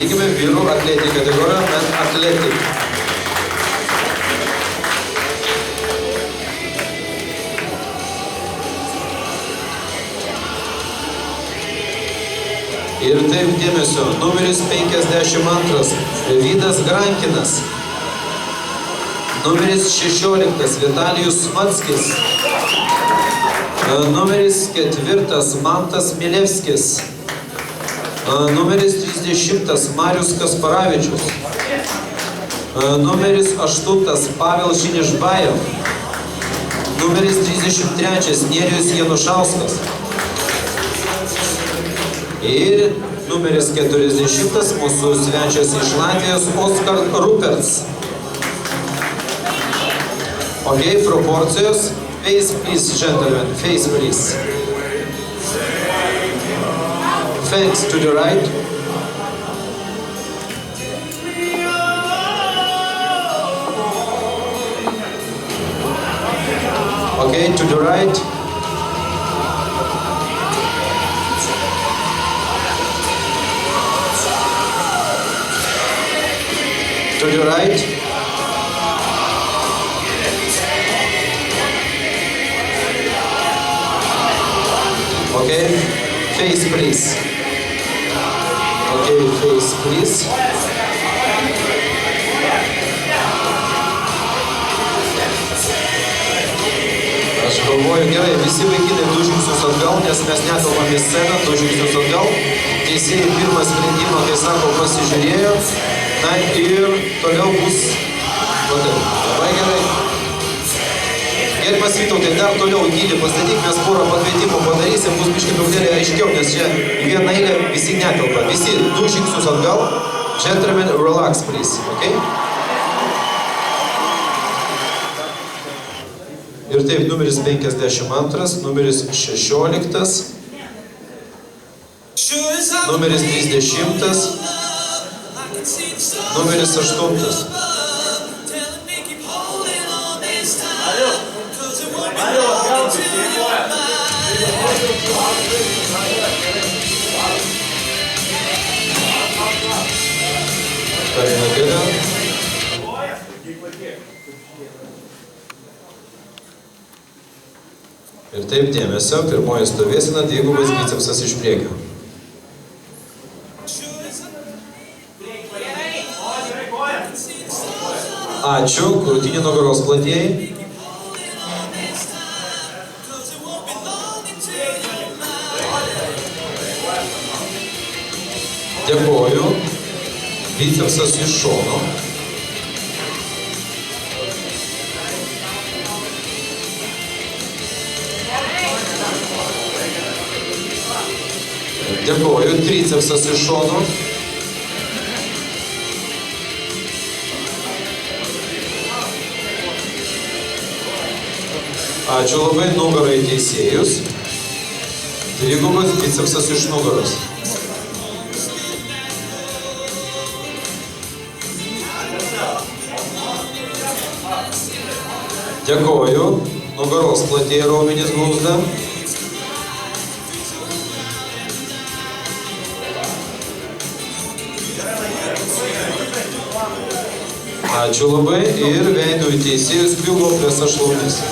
Tikime vyrų atletikų kategoriją Men Athletic. Ir taip dėmesio, numeris 52, Vydas Grankinas. Numeris 16, Vitalijus Smatskis. Numeris 4, Mantas Milevskis. Numeris 30, Marius Kasparavičius. Numeris 8, Pavel Žinižbajev. Numeris 33, Nerijus Janušauskas. Ir numeris 40, mūsų svečias iš Latvijos, Oskar Ruperts. Okay, proporcijos. Face, please, gentlemen. Face, please. Thanks to the right. Okay, to the right. To the right. Okay, face please. Okay, face please. Aš galvoju, gerai, visi vaikinai 2 žingsnius atgal, nes mes nekalbam į sceną, 2 žingsnius atgal. Teisėjai pirmą sprendimą, kai sako, pasižiūrėjo. Na ir toliau bus. Labai gerai. Gerimas Vytautai, dar toliau į gylį pastatyk, mes porą pakvietimų padarysim, bus biškai daugelį aiškiau, nes čia į vieną eilę visi netelpa. Visi 2 žingsnius atgal. Gentlemen, relax, please. Okay? Ir taip, numeris 52, numeris 16, numeris 30, numeris 8. Ir taip dėmesio, pirmoji stovėsena, dvigubas bicepsas iš priekio. Ačiū, krūtinių nugaros platieji. Dėkoju, bicepsas iš šono. Dėkoju, tricepsas iš šono. Ačiū labai, nugarą į teisėjus. Dvigubas bicepsas iš nugaros. Dėkoju, nugaros platieji raumenys blauzda. Ačiū labai ir veidu į teisėjus pilvo presa šlaunis.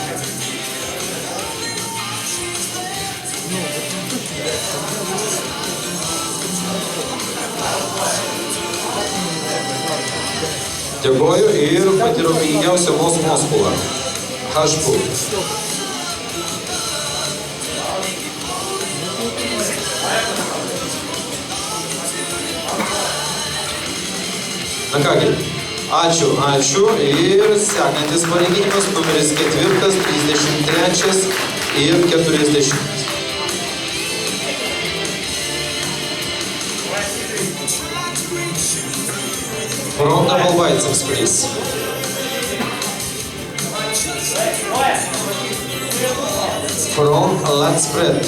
Dėkoju ir pati raumeningiausia muskula. H-pull. Na kągi. Ačiū ir sekantis palyginimas numeris 4, 33 ir 40. Front double biceps, please. Front lat spread.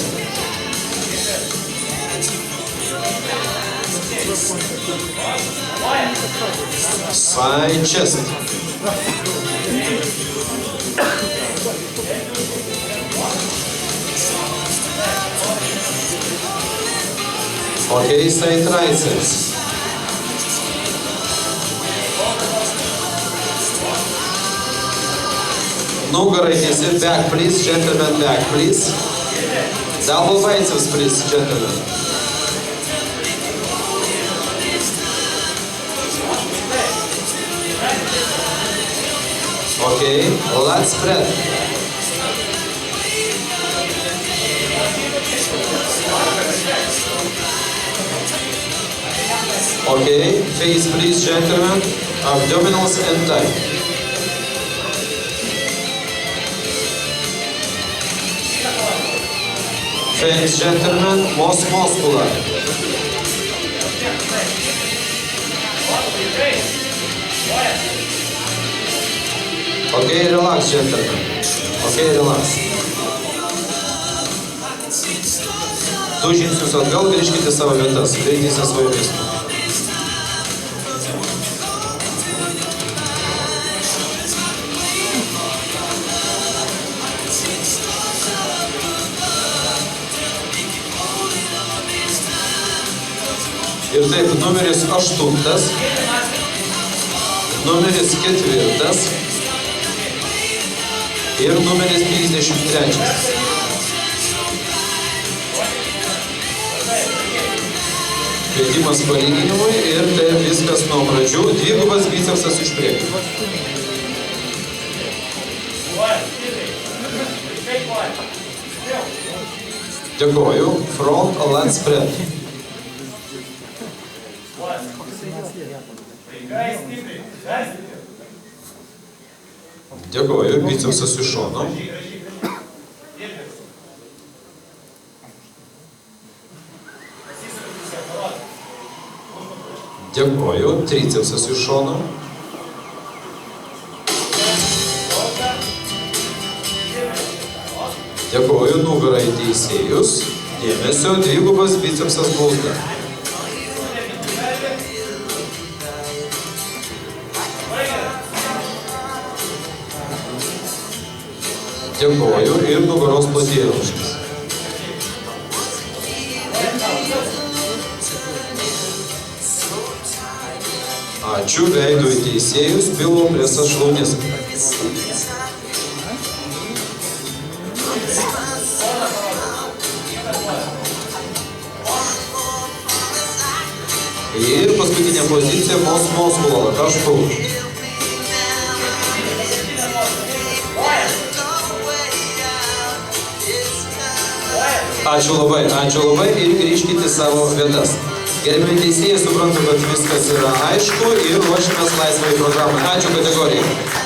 Side chest. Okay, side triceps. Nugarai tiesi, back please, gentlemen, back please. Double biceps please, gentlemen. Okay, let's spread. Okay, face please, gentlemen. Abdominals and thigh. Face, gentlemen, most muscular. Okay, relax, gentlemen. Okay, relax. Du žingsnius atgal, grįžkite savo vietas, darykite savo vietas. Ir taip, numeris 8, numeris 4 ir numeris 33. Kvietimas palyginimui ir tai viskas nuo pradžių, dvigubas bicepsas iš priekio. Dėkoju, front lat spread. Dėkoju, bicepsas iš šono. Dėkoju, tricepsas iš šono. Dėkoju, nugarą į teisėjus. Dėmesio, dvigubas bicepsas bausda. Dėkoju ir nugaros platėjimas. Ačiū, veidu į teisėjus, pilvo presas šlaunis. Ir paskutinė pozicija musculo, tašku. Ačiū labai ir grįžkite savo vietas. Gerbiami teisėjai, suprantu, kad viskas yra aišku ir ruošiamės laisvai programai. Ačiū kategorijai.